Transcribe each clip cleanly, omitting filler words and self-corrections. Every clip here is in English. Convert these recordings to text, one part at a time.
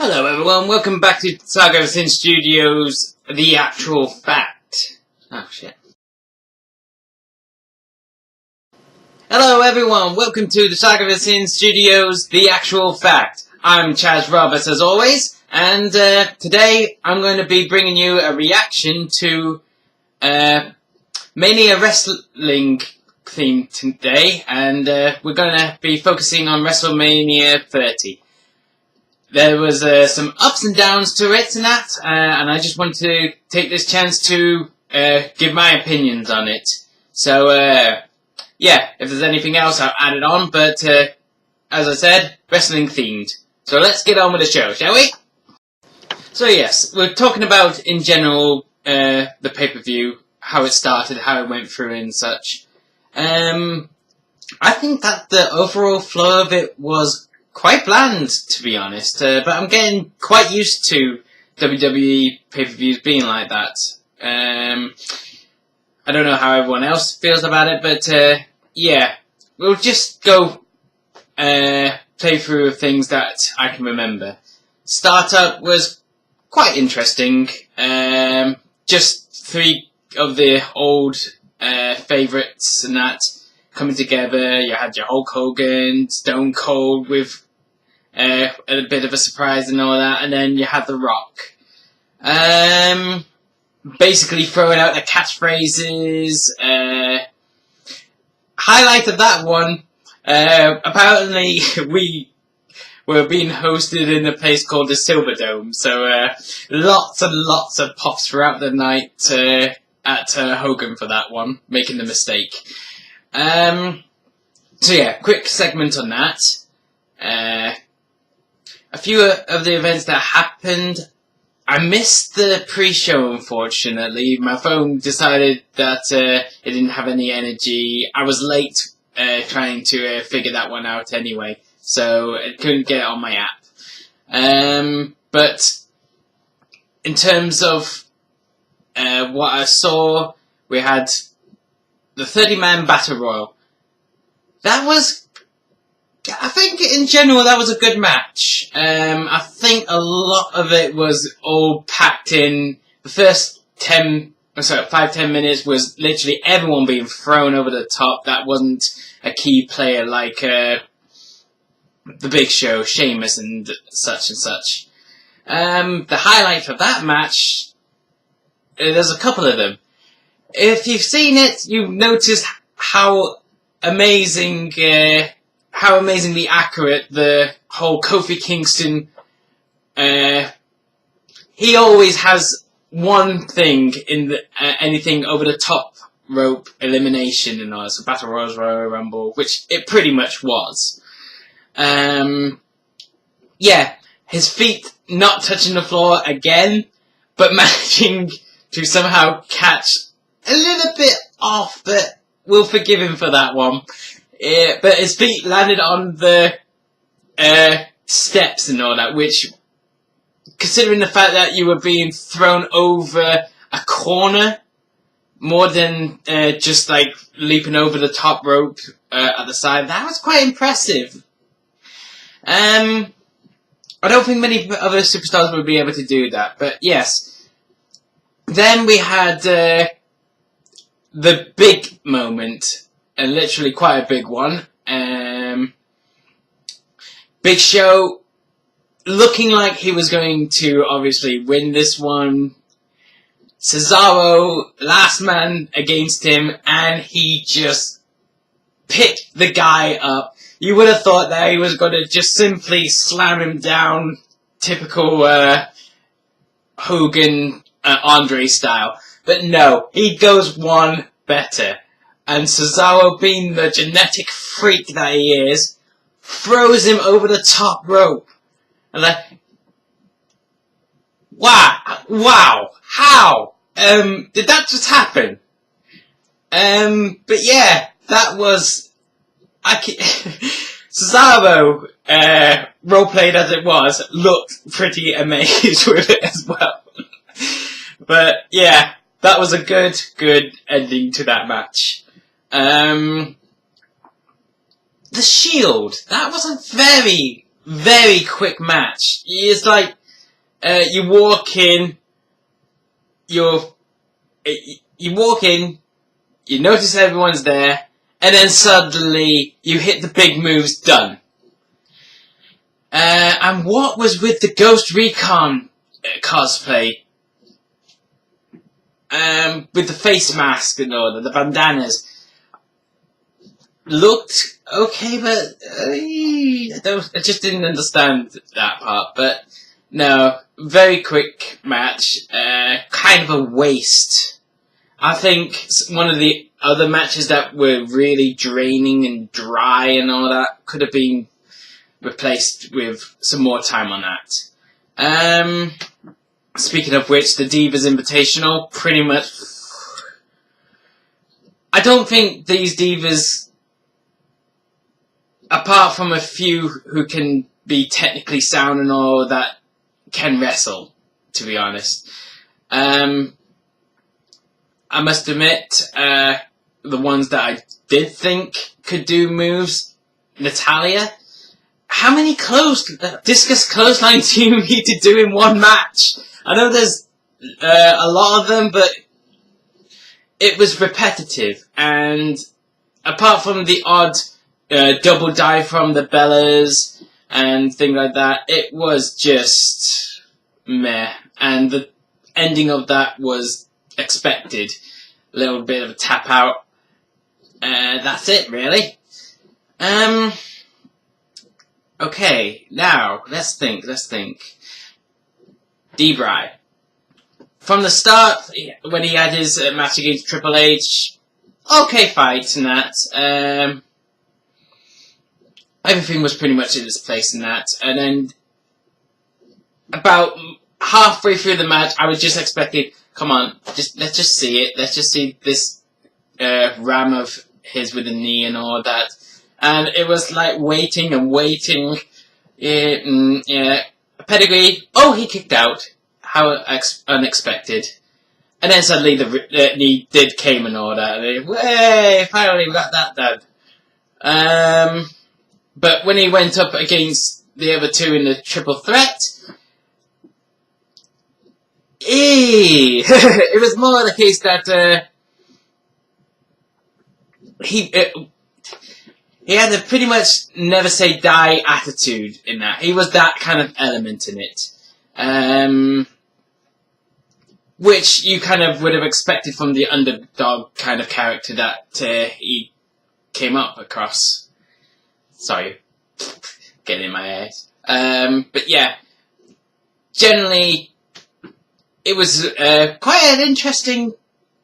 Hello everyone, welcome back to Saga of Sin Studios, The Actual Fact. Oh shit. Hello everyone, welcome to the Saga of Sin Studios, The Actual Fact. I'm Chaz Roberts as always, and today I'm going to be bringing you a reaction to mainly a wrestling theme today, and we're going to be focusing on Wrestlemania 30. There was some ups and downs to it and that, and I just wanted to take this chance to give my opinions on it. So, yeah, if there's anything else, I'll add it on, but as I said, wrestling themed. So let's get on with the show, shall we? So yes, we're talking about, in general, the pay-per-view, how it started, how it went through and such. I think that the overall flow of it was quite bland, to be honest, but I'm getting quite used to WWE pay-per-views being like that. I don't know how everyone else feels about it, but yeah, we'll just go play through things that I can remember. Startup was quite interesting. Just three of the old favourites and that coming together. You had your Hulk Hogan, Stone Cold with a bit of a surprise and all that, and then you had The Rock. Basically throwing out the catchphrases. Highlight of that one, apparently we were being hosted in a place called the Silverdome, so lots and lots of pops throughout the night at Hogan for that one, making the mistake. So yeah, quick segment on that. A few of the events that happened, I missed the pre-show, unfortunately. My phone decided that it didn't have any energy. I was late trying to figure that one out anyway, so I couldn't get it on my app. But in terms of what I saw, we had the 30-man Battle Royal. That was, I think in general that was a good match. I think a lot of it was all packed in. The first 5-10 minutes was literally everyone being thrown over the top. That wasn't a key player like The Big Show, Sheamus and such and such. The highlight of that match, there's a couple of them. If you've seen it, you've noticed how amazingly accurate the whole Kofi Kingston. He always has one thing in the anything over the top rope elimination and all. So Battle Royal Rumble, which it pretty much was. Yeah, his feet not touching the floor again, but managing to somehow catch a little bit off, but we'll forgive him for that one. But his feet landed on the steps and all that, which, considering the fact that you were being thrown over a corner, more than just like leaping over the top rope at the side, that was quite impressive. I don't think many other superstars would be able to do that, but yes. Then we had the big moment, and literally quite a big one. Big Show looking like he was going to obviously win this one. Cesaro, last man against him, and he just picked the guy up. You would have thought that he was going to just simply slam him down, typical Hogan, Andre style. But no, he goes one better. And Cesaro, being the genetic freak that he is, throws him over the top rope. And like, wow, how? Did that just happen? But yeah, that was, Cesaro, roleplayed as it was, looked pretty amazed with it as well. But yeah, that was a good ending to that match. The Shield, that was a very very quick match. It's like you walk in, you walk in, you notice everyone's there, and then suddenly you hit the big moves, done. And what was with the Ghost Recon cosplay? With the face mask and all, the bandanas. Looked okay, but I just didn't understand that part. But no, very quick match. Kind of a waste. I think one of the other matches that were really draining and dry and all that could have been replaced with some more time on that. Speaking of which, the Divas Invitational, pretty much. I don't think these divas, apart from a few who can be technically sound and all that, can wrestle, to be honest. I must admit, the ones that I did think could do moves, Natalya. How many discus clotheslines do you need to do in one match? I know there's a lot of them, but it was repetitive. And apart from the odd double dive from the Bellas and things like that, it was just meh. And the ending of that was expected. A little bit of a tap out. That's it, really. Okay, now, let's think. D-Bry. From the start, when he had his match against Triple H, okay fight and that. Everything was pretty much in its place in that. And then, about halfway through the match, I was just expecting, come on, let's just see it. Let's just see this ram of his with the knee and all that. And it was like waiting and waiting. Yeah. Pedigree. Oh, he kicked out. How unexpected. And then suddenly the knee came and all that. And way, finally we got that done. But when he went up against the other two in the triple threat, it was more the case that he had a pretty much never say die attitude in that. He was that kind of element in it. Which you kind of would have expected from the underdog kind of character that he came up across. Sorry, getting in my eyes. But yeah, generally, it was quite an interesting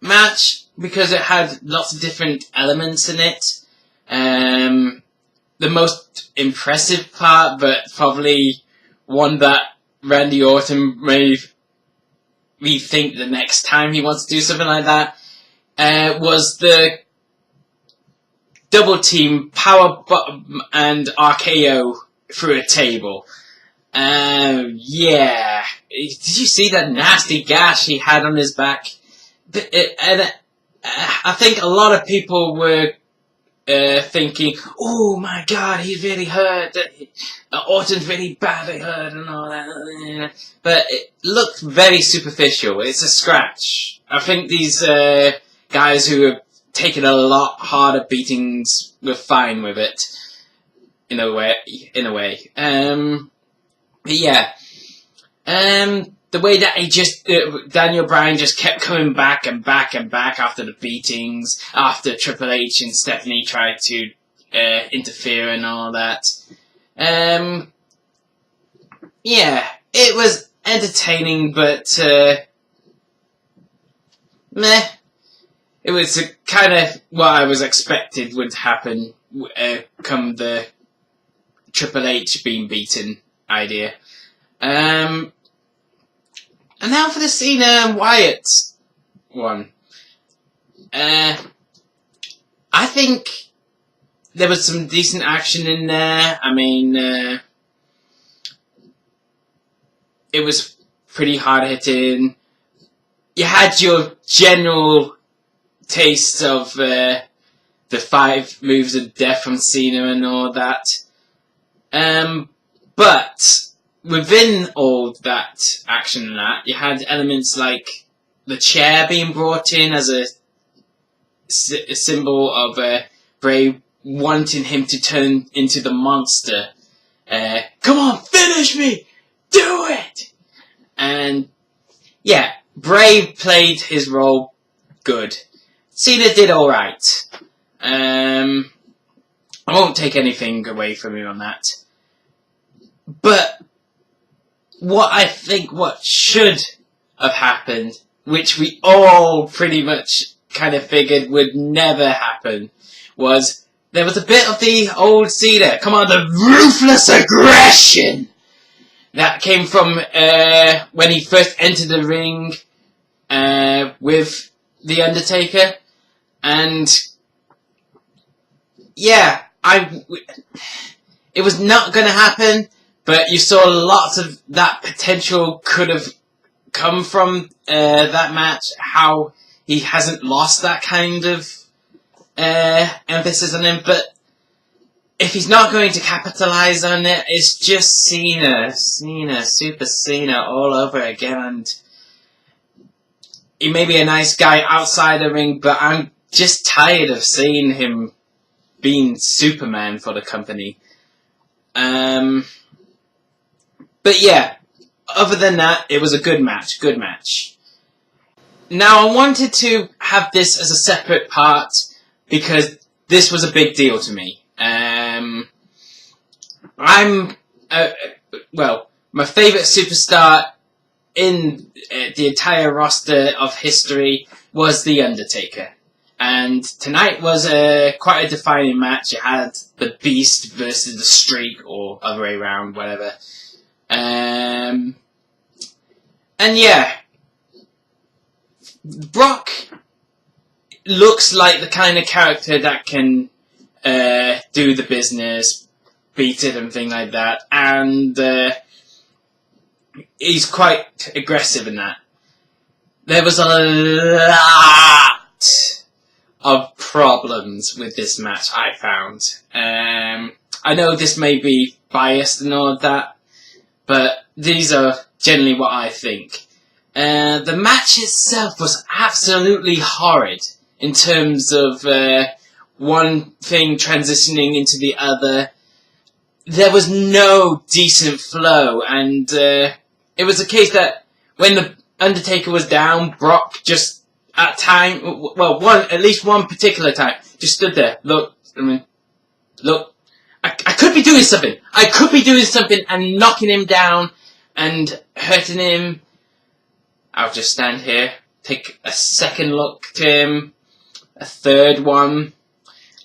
match because it had lots of different elements in it. The most impressive part, but probably one that Randy Orton may rethink the next time he wants to do something like that, was the double team power bottom and RKO through a table. Yeah. Did you see that nasty gash he had on his back? I think a lot of people were thinking, oh my god, he's really hurt. Orton's really badly hurt and all that. But it looked very superficial. It's a scratch. I think these guys who have taken a lot harder beatings were fine with it. In a way. But yeah. The way that he just, Daniel Bryan just kept coming back and back and back after the beatings, after Triple H and Stephanie tried to interfere and all that. Yeah, it was entertaining, but meh. It was kind of what I was expected would happen come the Triple H being beaten idea. And now for the Cena and Wyatt one. I think there was some decent action in there. I mean, it was pretty hard hitting. You had your general taste of the 5 moves of death from Cena and all that. But within all that action and that, you had elements like the chair being brought in as a symbol of Bray wanting him to turn into the monster. Come on, finish me! Do it! And yeah, Bray played his role good. Cena did alright. I won't take anything away from him on that. But what should have happened, which we all pretty much kind of figured would never happen, was there was a bit of the old Cena, come on, the ruthless aggression that came from when he first entered the ring with The Undertaker. And yeah, it was not going to happen, but you saw lots of that potential could have come from that match, how he hasn't lost that kind of emphasis on him. But if he's not going to capitalize on it, it's just Cena, Super Cena all over again. And he may be a nice guy outside the ring, but I'm just tired of seeing him being Superman for the company. But yeah, other than that, it was a good match. Now, I wanted to have this as a separate part because this was a big deal to me. My favourite superstar in the entire roster of history was The Undertaker. And tonight was quite a defining match. It had the Beast versus the Streak, or other way around, whatever. And yeah, Brock looks like the kind of character that can do the business, beat it and things like that. And he's quite aggressive in that. There was a lot of problems with this match, I found. I know this may be biased and all of that, but these are generally what I think. The match itself was absolutely horrid in terms of one thing transitioning into the other. There was no decent flow, and it was a case that when the Undertaker was down, Brock just at least one particular time, just stood there. Look, I could be doing something. I could be doing something and knocking him down and hurting him. I'll just stand here, take a second look to him, a third one,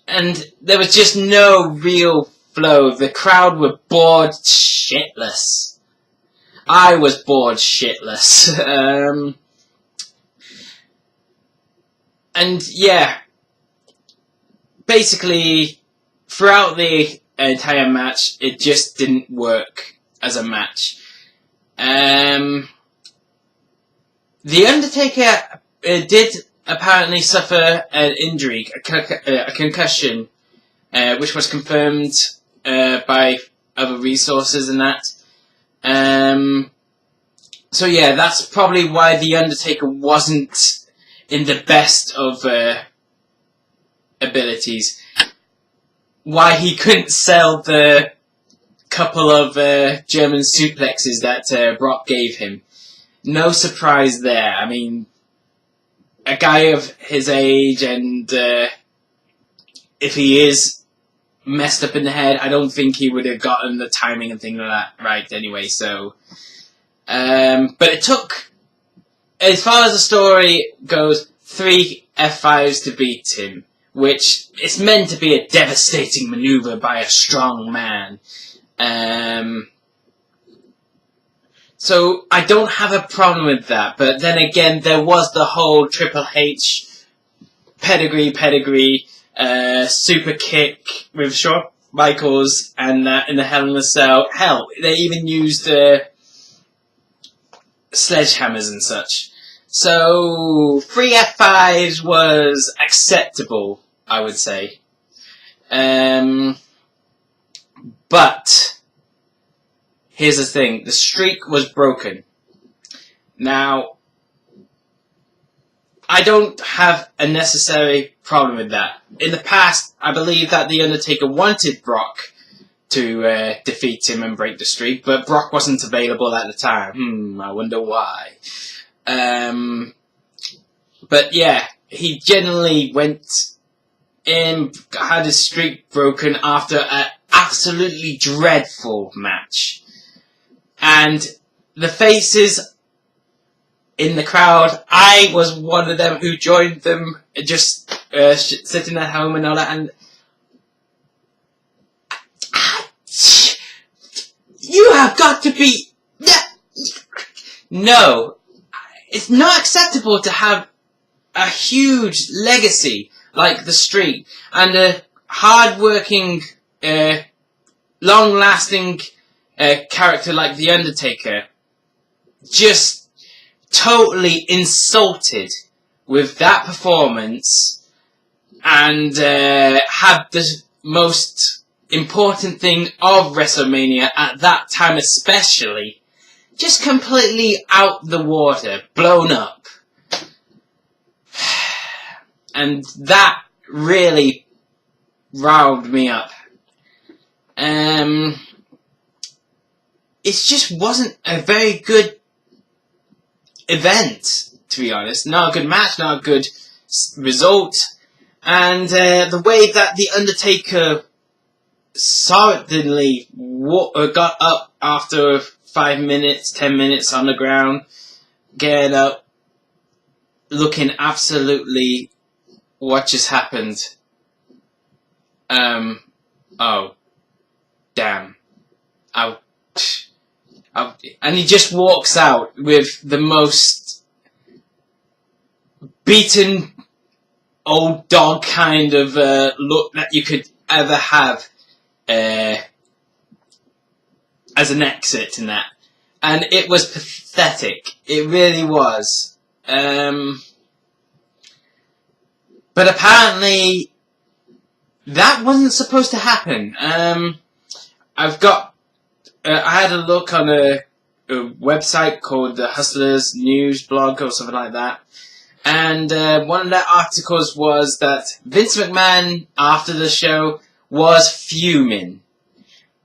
and there was just no real flow. The crowd were bored shitless. I was bored shitless. And yeah, basically, throughout the entire match, it just didn't work as a match. The Undertaker did apparently suffer an injury, a concussion, which was confirmed by other resources and that. So yeah, that's probably why The Undertaker wasn't in the best of abilities. Why he couldn't sell the couple of German suplexes that Brock gave him. No surprise there. I mean, a guy of his age, and if he is messed up in the head, I don't think he would have gotten the timing and things like that right anyway. So, but it took, as far as the story goes, 3 F5s to beat him, which is meant to be a devastating maneuver by a strong man. So I don't have a problem with that, but then again, there was the whole Triple H pedigree, super kick with Shawn Michaels and in the Hell in a Cell. Hell, they even used sledgehammers and such. So 3 F5s was acceptable, I would say. But here's the thing. The streak was broken. Now, I don't have a necessary problem with that. In the past, I believe that The Undertaker wanted Brock to defeat him and break the streak, but Brock wasn't available at the time. I wonder why. But yeah, he generally went in, had his streak broken after an absolutely dreadful match. And the faces in the crowd, I was one of them who joined them, just sitting at home and all that, and you have got to be... No, it's not acceptable to have a huge legacy like the streak and a hard-working, long-lasting character like The Undertaker just totally insulted with that performance and had the most important thing of WrestleMania at that time especially just completely out the water, blown up. And that really riled me up. It just wasn't a very good event, to be honest. Not a good match, not a good result. And the way that The Undertaker suddenly got up after 5 minutes, 10 minutes on the ground, getting up, looking absolutely... What just happened? Oh. Damn. And he just walks out with the most beaten old dog kind of look that you could ever have as an exit in that. And it was pathetic. It really was. But apparently, that wasn't supposed to happen. I had a look on a website called the Hustlers News blog or something like that. And one of their articles was that Vince McMahon, after the show, was fuming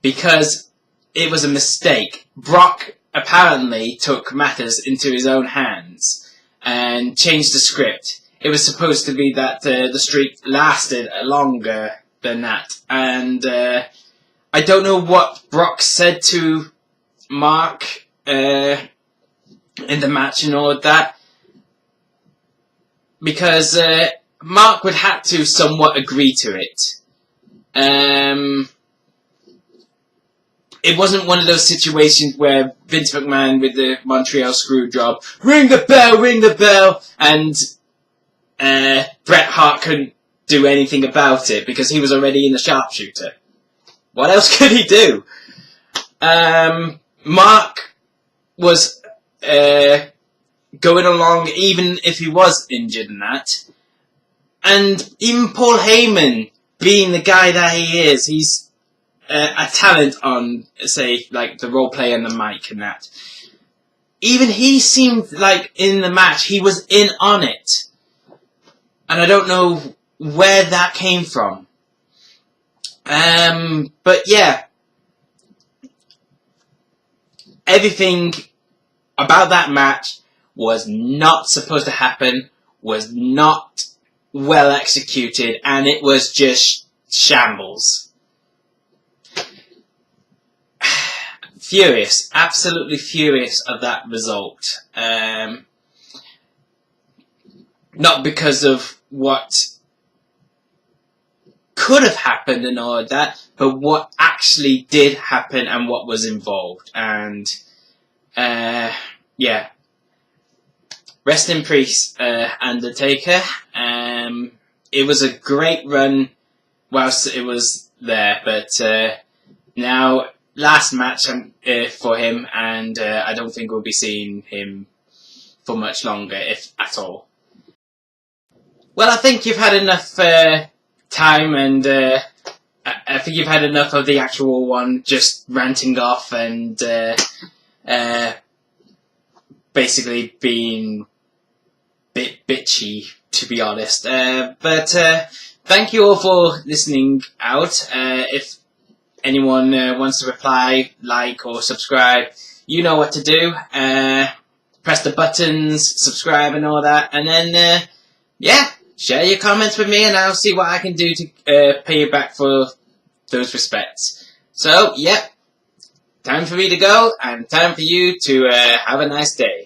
because it was a mistake. Brock apparently took matters into his own hands and changed the script. It was supposed to be that the streak lasted longer than that. And I don't know what Brock said to Mark in the match and all of that. Because Mark would have to somewhat agree to it. It wasn't one of those situations where Vince McMahon with the Montreal Screwjob, ring the bell, and Bret Hart couldn't do anything about it because he was already in the sharpshooter. What else could he do? Mark was going along even if he was injured in that. And even Paul Heyman, being the guy that he is, he's a talent on, say, like the role play and the mic and that. Even he seemed like in the match, he was in on it. And I don't know where that came from. But yeah. Everything about that match was not supposed to happen, was not well executed, and it was just shambles. Furious, absolutely furious of that result. Not because of what could have happened and all of that, but what actually did happen and what was involved. And, yeah. Rest in peace, Undertaker. It was a great run whilst it was there, but now, last match for him, and I don't think we'll be seeing him for much longer, if at all. Well, I think you've had enough time and I think you've had enough of the actual one just ranting off and basically being bit bitchy, to be honest. But thank you all for listening out. If anyone wants to reply, like, or subscribe, you know what to do. Press the buttons, subscribe and all that, and then yeah, share your comments with me and I'll see what I can do to pay you back for those respects. So, yep, time for me to go and time for you to have a nice day.